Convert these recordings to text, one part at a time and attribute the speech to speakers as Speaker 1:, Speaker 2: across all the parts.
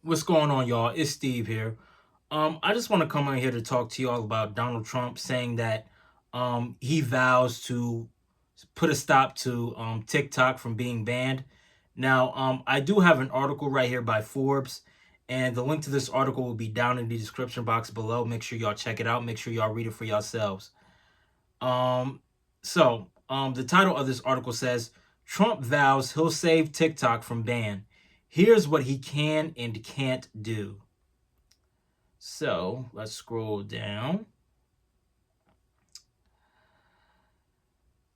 Speaker 1: What's going on, y'all? It's Steve here. I just want to come on here to talk to y'all about Donald Trump saying that he vows to put a stop to TikTok from being banned. Now, I do have an article right here by Forbes, and the link to this article will be down in the description box below. Make sure y'all check it out. Make sure y'all read it for yourselves. Um, the title of this article says Trump vows he'll save TikTok from ban. Here's what he can and can't do. So let's scroll down.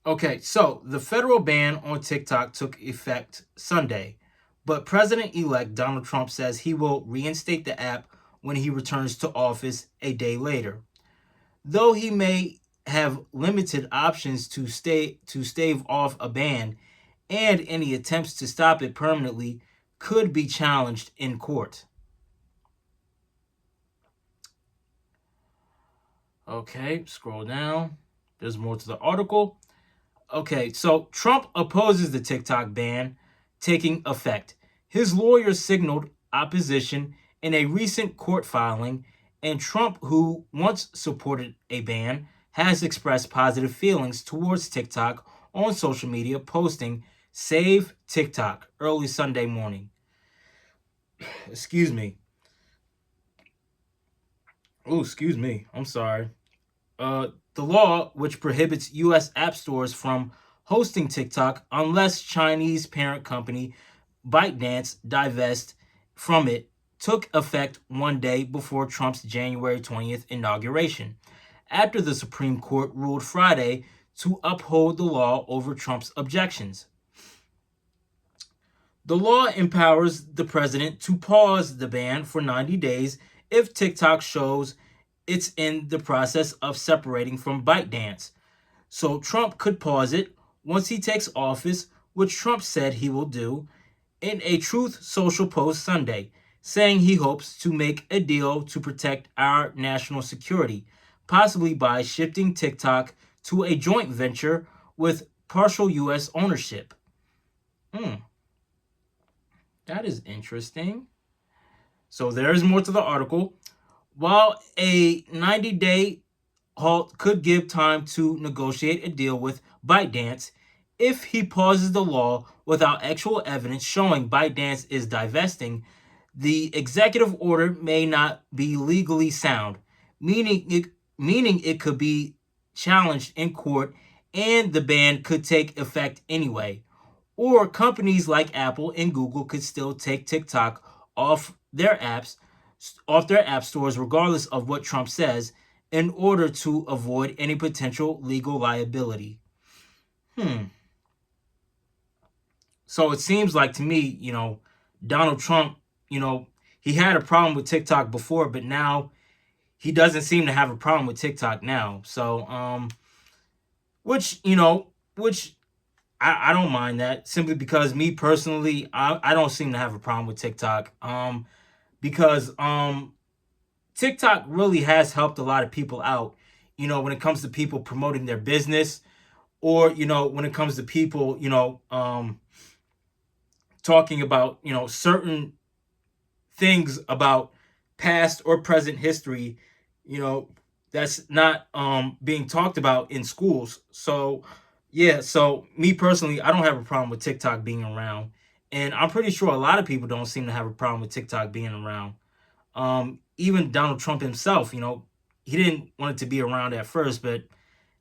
Speaker 1: Okay, so the federal ban on TikTok took effect Sunday, but President elect Donald Trump says he will reinstate the app when he returns to office a day later. Though he may have limited options to stave off a ban, and any attempts to stop it permanently could be challenged in court. Okay, scroll down. There's more to the article. Okay, so Trump opposes the TikTok ban taking effect. His lawyers signaled opposition in a recent court filing, and Trump, who once supported a ban, has expressed positive feelings towards TikTok on social media, posting "Save TikTok" early Sunday morning. Excuse me. Oh, excuse me. I'm sorry. The law, which prohibits U.S. app stores from hosting TikTok unless Chinese parent company ByteDance divests from it, took effect one day before Trump's January 20th inauguration, after the Supreme Court ruled Friday to uphold the law over Trump's objections. The law empowers the president to pause the ban for 90 days if TikTok shows it's in the process of separating from ByteDance. So Trump could pause it once he takes office, which Trump said he will do in a Truth Social post Sunday, saying he hopes to make a deal to protect our national security, possibly by shifting TikTok to a joint venture with partial U.S. ownership. Hmm, that is interesting. So there's more to the article. While a 90-day halt could give time to negotiate a deal with ByteDance, if he pauses the law without actual evidence showing ByteDance is divesting, the executive order may not be legally sound, meaning it could be challenged in court and the ban could take effect anyway. Or companies like Apple and Google could still take TikTok off their apps, off their app stores, regardless of what Trump says, in order to avoid any potential legal liability. Hmm. So it seems like to me, Donald Trump, he had a problem with TikTok before, but now he doesn't seem to have a problem with TikTok now. So, which, which I don't mind that, simply because me personally, I don't seem to have a problem with TikTok. Because TikTok really has helped a lot of people out, when it comes to people promoting their business, or, when it comes to people, talking about, certain things about past or present history, you know, that's not being talked about in schools. So yeah, so me personally, I don't have a problem with TikTok being around. And I'm pretty sure a lot of people don't seem to have a problem with TikTok being around. Even Donald Trump himself, he didn't want it to be around at first, but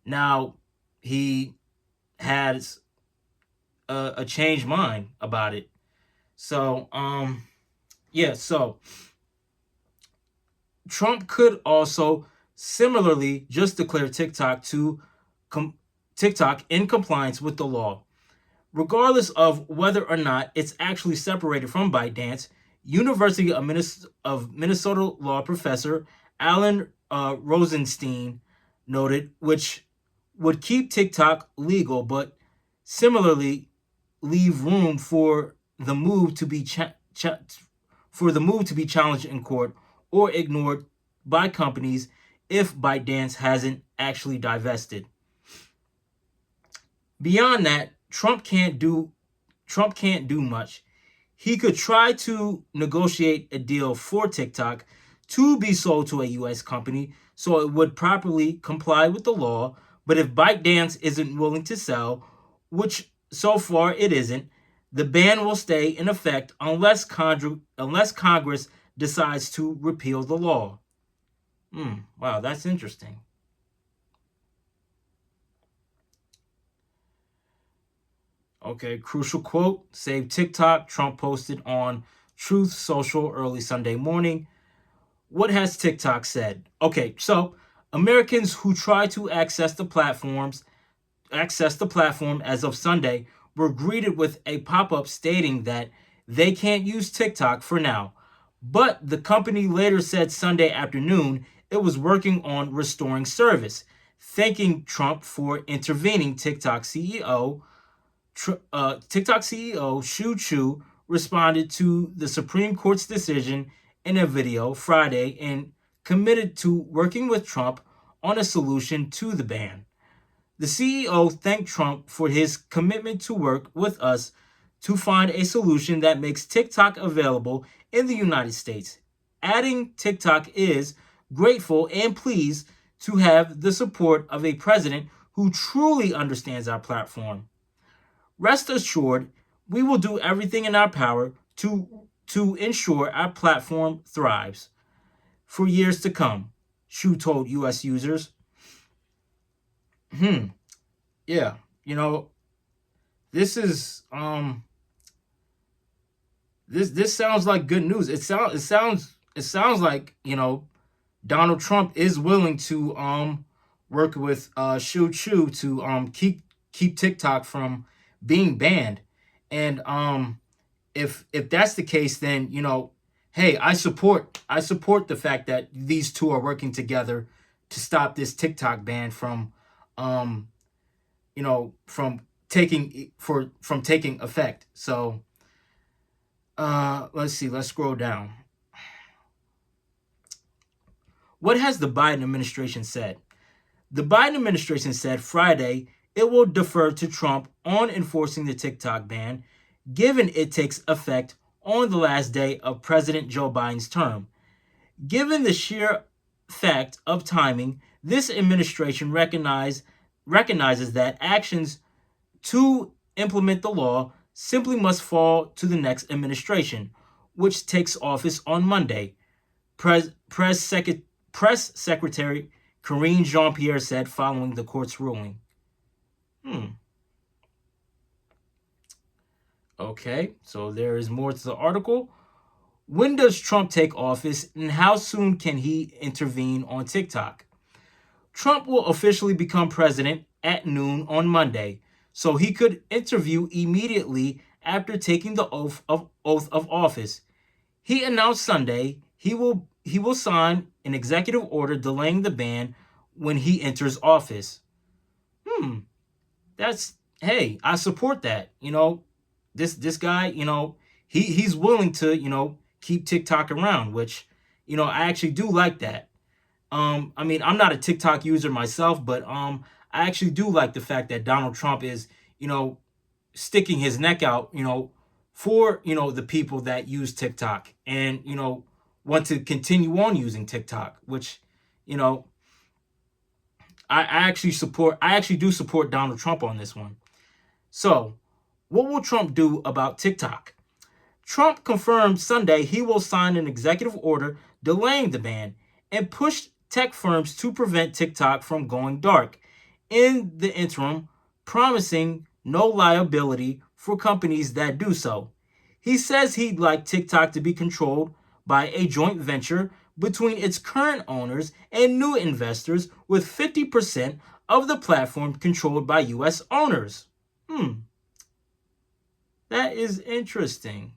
Speaker 1: now he has a changed mind about it. So, yeah, so Trump could also similarly just declare com- TikTok in compliance with the law, regardless of whether or not it's actually separated from ByteDance. University of Minnesota law professor Alan Rosenstein noted, which would keep TikTok legal, but similarly leave room for the move to be challenged in court or ignored by companies if ByteDance hasn't actually divested. Beyond that, Trump can't do much. he could try to negotiate a deal for TikTok to be sold to a US company so it would properly comply with the law. But if ByteDance isn't willing to sell, which so far it isn't, the ban will stay in effect unless Congress decides to repeal the law. Wow, that's interesting. Okay, crucial quote, save TikTok, Trump posted on Truth Social early Sunday morning. What has TikTok said? Okay, so Americans who try to access the platform as of Sunday were greeted with a pop-up stating that they can't use TikTok for now. But the company later said Sunday afternoon it was working on restoring service, thanking Trump for intervening. TikTok CEO Shu Chu responded to the Supreme Court's decision in a video Friday and committed to working with Trump on a solution to the ban. The CEO thanked Trump for his commitment to work with us to find a solution that makes TikTok available in the United States, adding TikTok is grateful and pleased to have the support of a president who truly understands our platform. Rest assured, we will do everything in our power to ensure our platform thrives for years to come, Shu told US users. Yeah, this is this sounds like good news. It sounds like, Donald Trump is willing to work with Shu Chu to keep TikTok from being banned. And if that's the case, then hey, I support the fact that these two are working together to stop this TikTok ban um from taking effect. So let's see, let's scroll down. What has the Biden administration said? The Biden administration said Friday it will defer to Trump on enforcing the TikTok ban, given it takes effect on the last day of President Joe Biden's term. Given the sheer fact of timing, this administration recognizes that actions to implement the law simply must fall to the next administration, which takes office on Monday. Press Secretary Karine Jean-Pierre said following the court's ruling. Okay, so there is more to the article. When does Trump take office and how soon can he intervene on TikTok? Trump will officially become president at noon on Monday, so he could intervene immediately after taking the oath of office. He announced Sunday he will sign an executive order delaying the ban when he enters office. That's Hey, I support that. This guy, he's willing to, keep TikTok around, which, I actually do like that. I mean, I'm not a TikTok user myself, but I actually do like the fact that Donald Trump is, sticking his neck out, for, the people that use TikTok and, want to continue on using TikTok, which, you know, I actually do support Donald Trump on this one. So, what will Trump do about TikTok? Trump confirmed Sunday he will sign an executive order delaying the ban and push tech firms to prevent TikTok from going dark. In the interim, promising no liability for companies that do so. He says he'd like TikTok to be controlled by a joint venture between its current owners and new investors, with 50% of the platform controlled by US owners. That is interesting.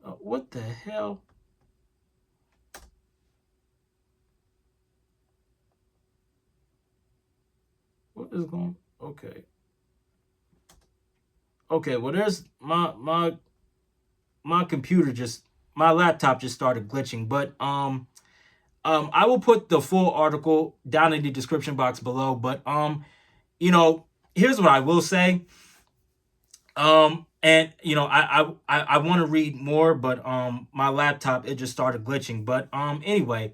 Speaker 1: What the hell? What is going? Okay, well, there's my computer just my laptop just started glitching, but I will put the full article down in the description box below. But you know, here's what I will say. And I want to read more, but my laptop, it just started glitching. But anyway,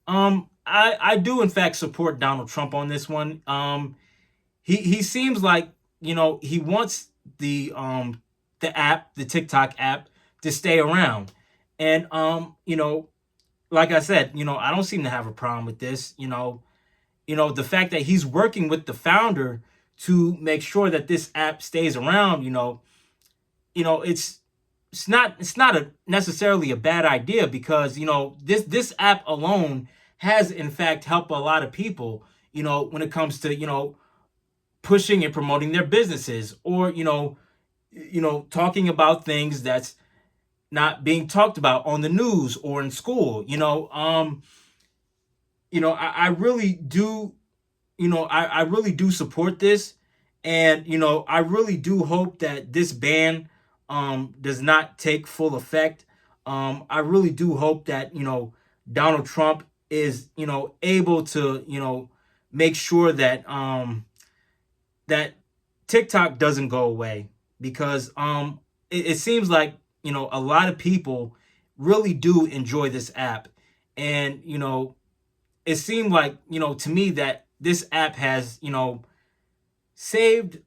Speaker 1: I do in fact support Donald Trump on this one. He seems like, he wants the app, the TikTok app, to stay around. And like I said, I don't seem to have a problem with this. The fact that he's working with the founder to make sure that this app stays around, it's not a necessarily a bad idea, because this app alone has in fact helped a lot of people, when it comes to pushing and promoting their businesses, or talking about things that's not being talked about on the news or in school. I really do, I really do support this. And I really do hope that this ban does not take full effect. I really do hope that Donald Trump is able to make sure that that TikTok doesn't go away, because it seems like a lot of people really do enjoy this app. And it seemed like, to me, that this app has saved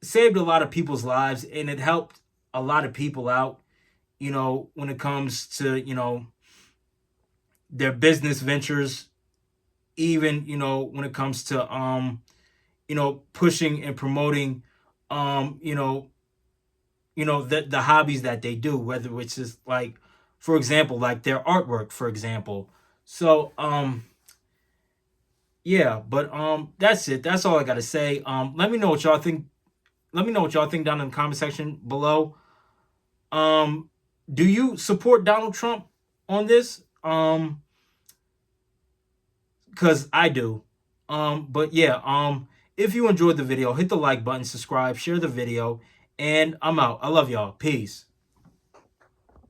Speaker 1: saved a lot of people's lives, and it helped a lot of people out, when it comes to their business ventures, even when it comes to pushing and promoting the hobbies that they do, whether it's just like, for example, like their artwork, for example. So yeah, but that's it. That's all I gotta say. Let me know what y'all think. Let me know what y'all think down in the comment section below. Um, do you support Donald Trump on this? Because I do. But yeah, if you enjoyed the video, hit the like button, subscribe, share the video, and I'm out. I love y'all. Peace.